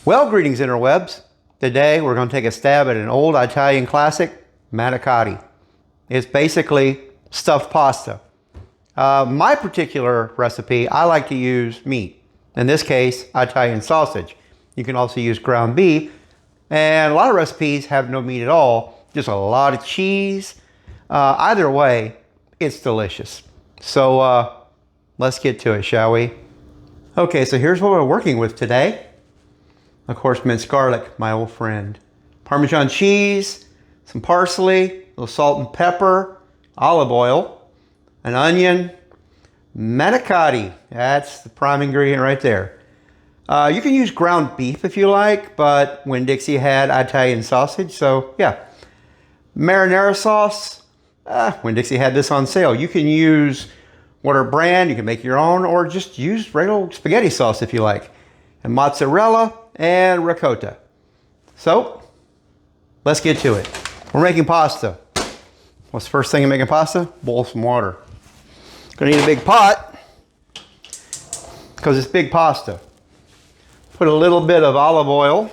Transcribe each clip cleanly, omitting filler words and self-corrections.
Well, greetings interwebs. Today we're going to take a stab at an old Italian classic, Manicotti. It's basically stuffed pasta. My particular recipe, I like to use meat. In this case, Italian sausage. You can also use ground beef. And a lot of recipes have no meat at all, just a lot of cheese. Either way, it's delicious. So let's get to it, shall we? Okay, so here's what we're working with today. Of course, minced garlic, my old friend. Parmesan cheese, some parsley, a little salt and pepper, olive oil, an onion, manicotti. That's the prime ingredient right there. You can use ground beef if you like, but Winn-Dixie had Italian sausage, so yeah. Marinara sauce, Winn-Dixie had this on sale. You can use whatever brand, you can make your own, or just use regular spaghetti sauce if you like. And mozzarella and ricotta. So, let's get to it. We're making pasta. What's the first thing in making pasta? Boil some water. Gonna need a big pot, because it's big pasta. Put a little bit of olive oil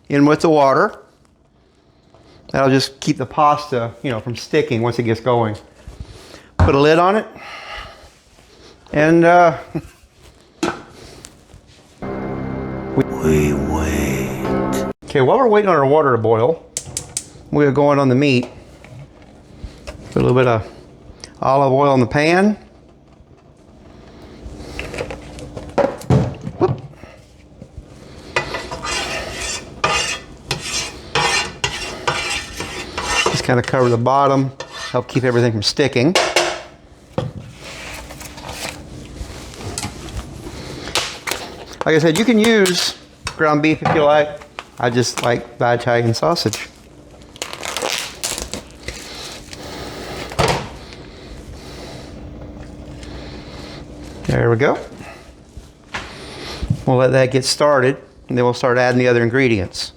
in with the water. That'll just keep the pasta, from sticking once it gets going. Put a lid on it. And we wait. Okay, while we're waiting on our water to boil, we're going on the meat. Put a little bit of olive oil in the pan. Whoop. Just kind of cover the bottom, help keep everything from sticking. Like I said, you can use ground beef if you like. I just like the Italian sausage. There we go. We'll let that get started, and then we'll start adding the other ingredients.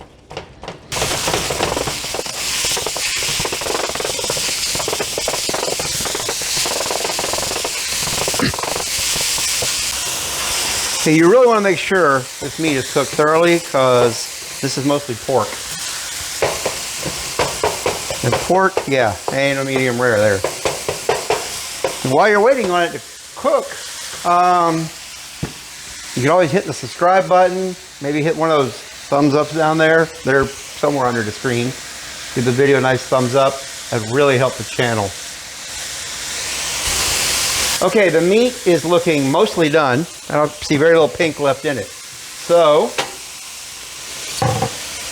Okay, you really want to make sure this meat is cooked thoroughly, because this is mostly pork. And pork, yeah, ain't no medium rare there. And while you're waiting on it to cook, you can always hit the subscribe button, maybe hit one of those thumbs ups down there. They're somewhere under the screen. Give the video a nice thumbs up. That really helps the channel. Okay, the meat is looking mostly done. I don't see very little pink left in it. So,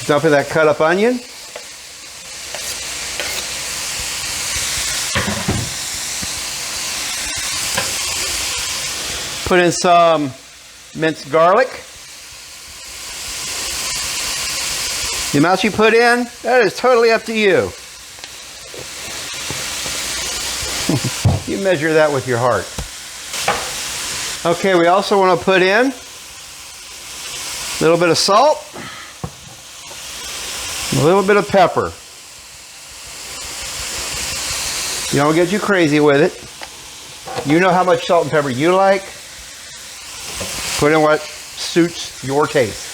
dump in that cut up onion. Put in some minced garlic. The amount you put in, that is totally up to you. You measure that with your heart. Okay, we also want to put in a little bit of salt, a little bit of pepper. You don't get too crazy with it. You know how much salt and pepper you like. Put in what suits your taste.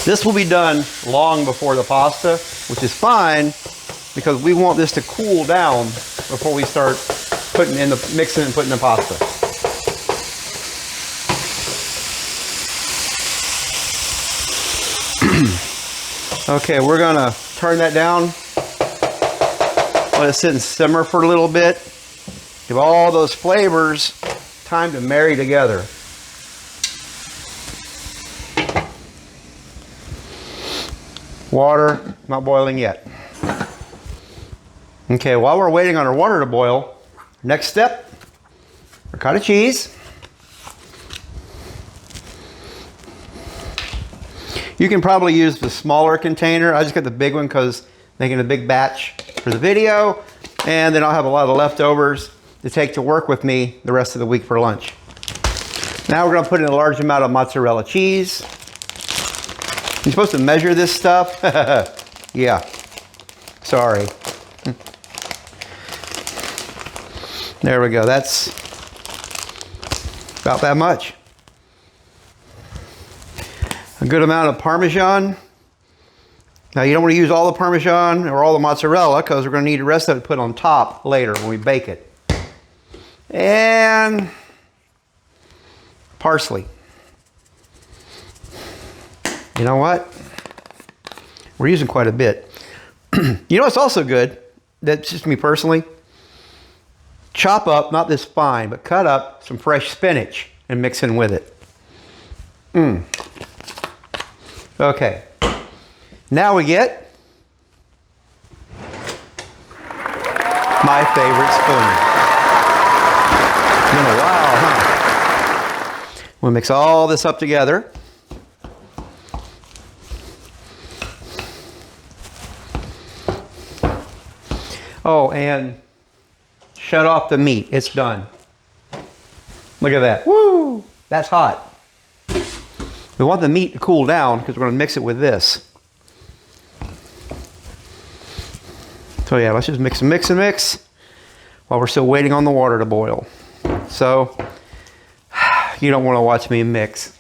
This will be done long before the pasta, which is fine because we want this to cool down before we start mixing and putting the pasta. Okay, we're gonna turn that down. Let it sit and simmer for a little bit. Give all those flavors time to marry together. Water, not boiling yet. Okay, while we're waiting on our water to boil, next step, ricotta cheese. You can probably use the smaller container. I just got the big one because making a big batch for the video, and then I'll have a lot of leftovers to take to work with me the rest of the week for lunch. Now we're gonna put in a large amount of mozzarella cheese. You're supposed to measure this stuff? Yeah, sorry. There we go. That's about that much. A good amount of Parmesan. Now you don't want to use all the Parmesan or all the mozzarella because we're going to need the rest of it put on top later when we bake it. And parsley. You know what? We're using quite a bit. You know what's also good? That's just me personally. Chop up, not this fine, but cut up some fresh spinach and mix in with it. Okay. Now we get my favorite spoon. It's been a while, huh? We'll mix all this up together. Oh, and shut off the meat. It's done. Look at that. Woo! That's hot. We want the meat to cool down because we're going to mix it with this. So yeah, let's just mix and mix and mix while we're still waiting on the water to boil. So, you don't want to watch me mix.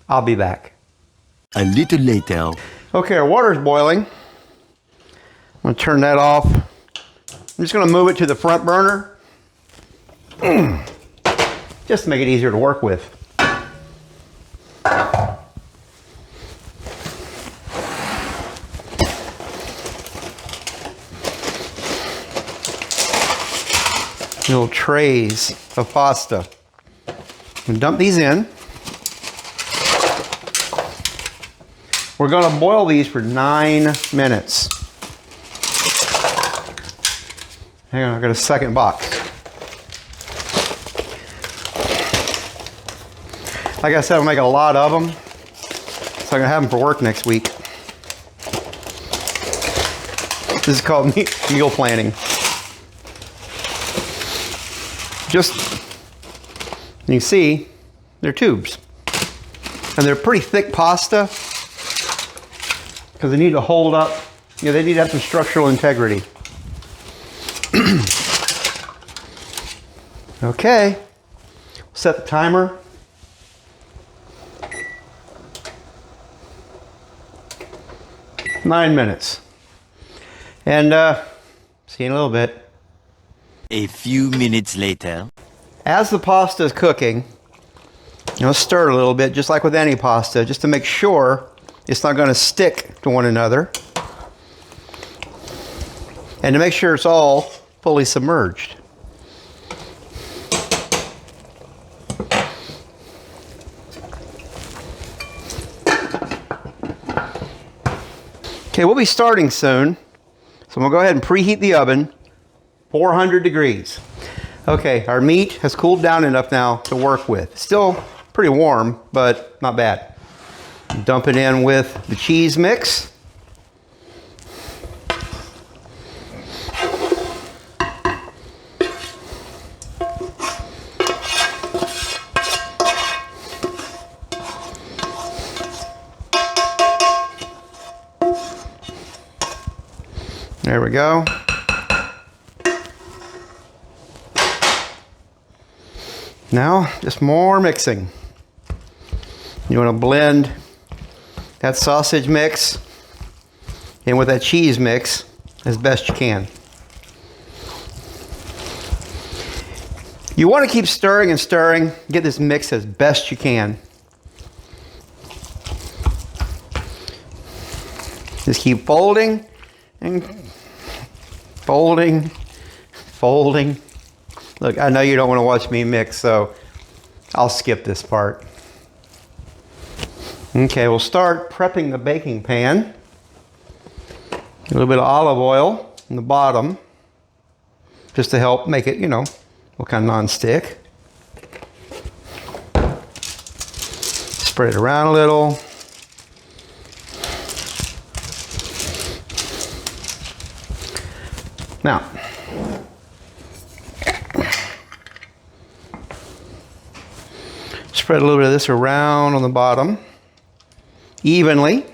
I'll be back. A little later. Okay, our water's boiling. I'm going to turn that off. I'm just going to move it to the front burner. Just to make it easier to work with. Little trays of pasta. And dump these in. We're going to boil these for 9 minutes. Hang on, I've got a second box. Like I said, I'll make a lot of them, so I'm gonna have them for work next week. This is called meal planning. Just, you can see, they're tubes. And they're pretty thick pasta, because they need to hold up, you know, they need to have some structural integrity. Okay, set the timer. Nine minutes. And see you in a little bit. A few minutes later. As the pasta is cooking, you know, stir it a little bit, just like with any pasta, just to make sure it's not going to stick to one another. And to make sure it's all fully submerged. Okay, we'll be starting soon. So I'm gonna go ahead and preheat the oven, 400 degrees. Okay, our meat has cooled down enough now to work with. Still pretty warm, but not bad. Dump it in with the cheese mix. There we go. Now, just more mixing. You want to blend that sausage mix in with that cheese mix as best you can. You want to keep stirring and stirring, get this mix as best you can. Just keep folding and folding, folding. Look, I know you don't want to watch me mix, so I'll skip this part. Okay, we'll start prepping the baking pan. A little bit of olive oil in the bottom, just to help make it, you know, look kind of non-stick. Spread it around a little. Now, spread a little bit of this around on the bottom, evenly.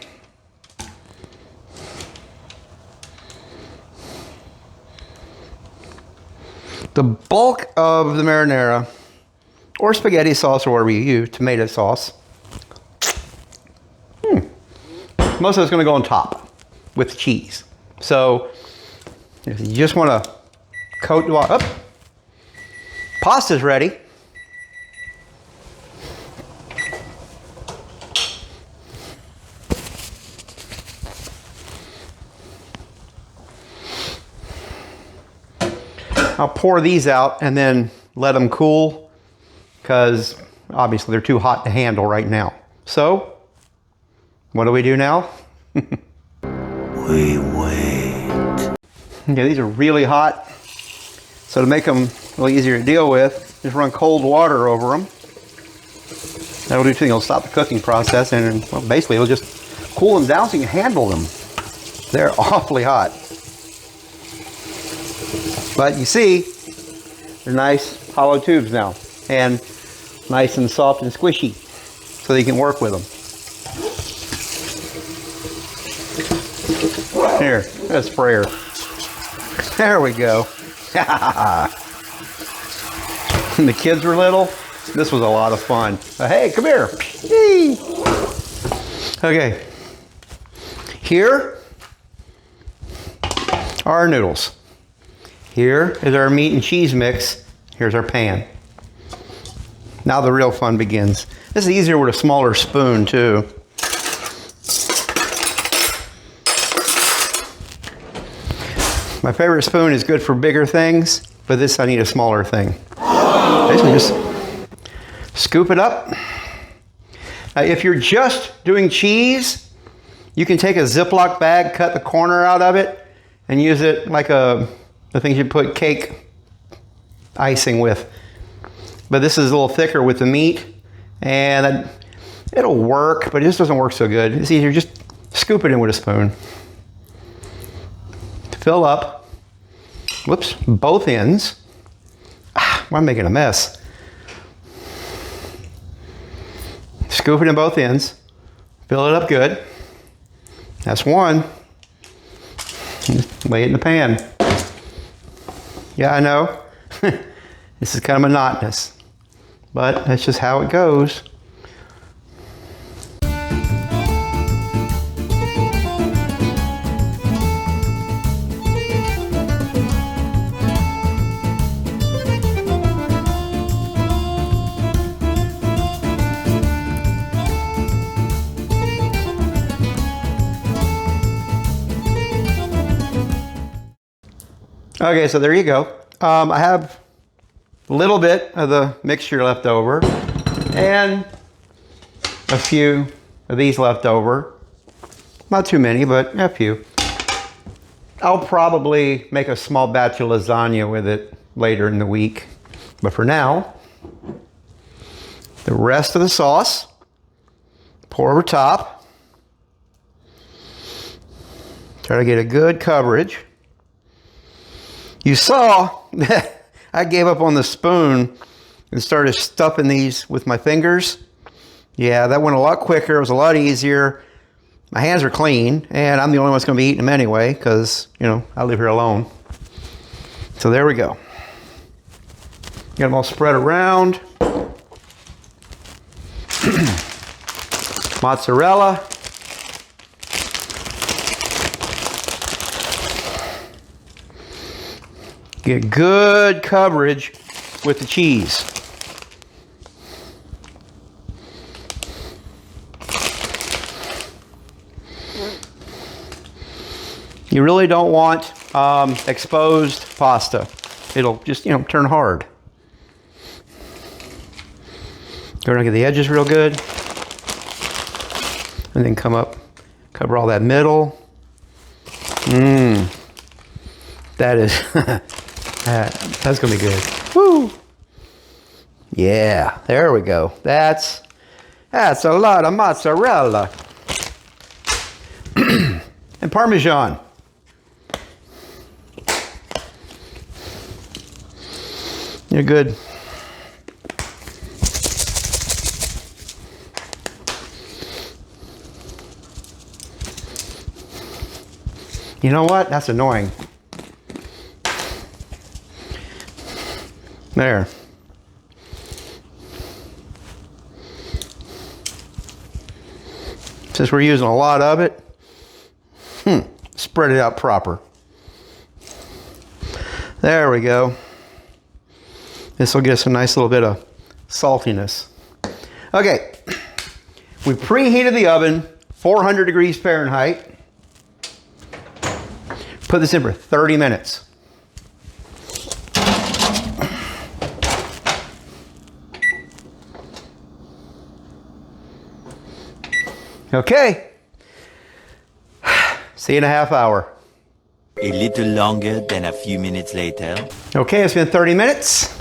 The bulk of the marinara, or spaghetti sauce, or whatever you use, tomato sauce. Most of it's going to go on top with cheese. So if you just want to coat the up, pasta's ready. I'll pour these out and then let them cool because obviously they're too hot to handle right now. So what do we do now? We wait. Okay, these are really hot. So to make them a little easier to deal with, just run cold water over them. That'll do two things. It'll stop the cooking process and, well, basically it'll just cool them down so you can handle them. They're awfully hot. But you see, they're nice hollow tubes now and nice and soft and squishy so that you can work with them. Here, a sprayer. There we go. When the kids were little, this was a lot of fun. Hey, come here. Okay. Here are our noodles. Here is our meat and cheese mix. Here's our pan. Now the real fun begins. This is easier with a smaller spoon too. My favorite spoon is good for bigger things, but this I need a smaller thing. Basically just scoop it up. Now, if you're just doing cheese, you can take a Ziploc bag, cut the corner out of it, and use it like the things you put cake icing with. But this is a little thicker with the meat, and it'll work, but it just doesn't work so good. It's easier, just scoop it in with a spoon. Fill up, whoops, both ends. I'm making a mess. Scoop it in both ends. Fill it up good. That's one. Just lay it in the pan. Yeah, I know. This is kind of monotonous, but that's just how it goes. Okay, so there you go. I have a little bit of the mixture left over and a few of these left over. Not too many, but a few. I'll probably make a small batch of lasagna with it later in the week. But for now, the rest of the sauce, pour over top. Try to get a good coverage. You saw that I gave up on the spoon and started stuffing these with my fingers. Yeah, that went a lot quicker. It was a lot easier. My hands are clean, and I'm the only one that's going to be eating them anyway because, you know, I live here alone. So there we go. Got them all spread around. Mozzarella. Get good coverage with the cheese. You really don't want exposed pasta. It'll just, you know, turn hard. Go around and get the edges real good. And then come up, cover all that middle. That is, that's gonna be good. Woo! Yeah, there we go. That's a lot of mozzarella. And Parmesan. You're good. You know what? That's annoying. There. Since we're using a lot of it, spread it out proper. There we go. This will get us a nice little bit of saltiness. Okay, we preheated the oven, 400 degrees Fahrenheit. Put this in for 30 minutes. Okay. See you in a half hour. A little longer than a few minutes later. Okay, it's been 30 minutes.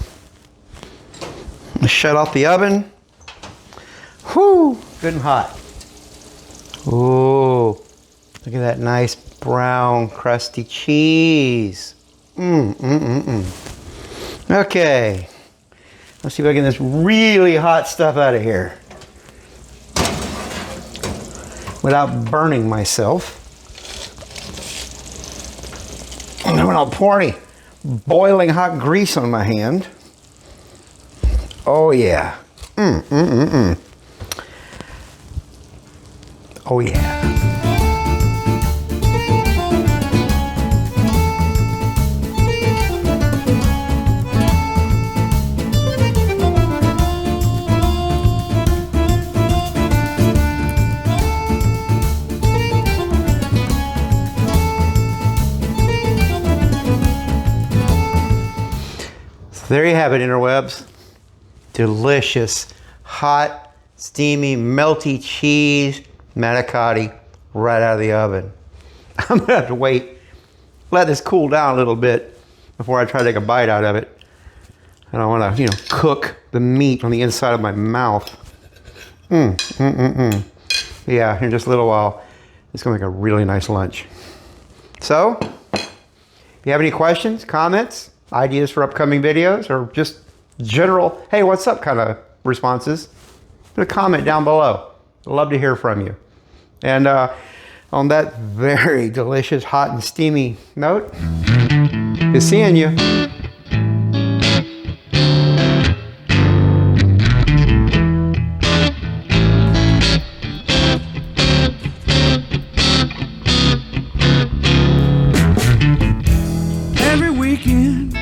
Let's shut off the oven. Whew, good and hot. Ooh, look at that nice brown crusty cheese. Okay, let's see if I can get this really hot stuff out of here without burning myself. And then I'll pour any boiling hot grease on my hand. Oh yeah. Oh yeah. There you have it, interwebs. Delicious, hot, steamy, melty cheese manicotti right out of the oven. I'm gonna have to wait, let this cool down a little bit before I try to take a bite out of it. I don't want to, cook the meat on the inside of my mouth. Yeah, in just a little while, it's gonna make a really nice lunch. So, if you have any questions, comments, ideas for upcoming videos, or just general, hey, what's up kind of responses, put a comment down below. I'd love to hear from you. And on that very delicious, hot and steamy note, good seeing you. Every weekend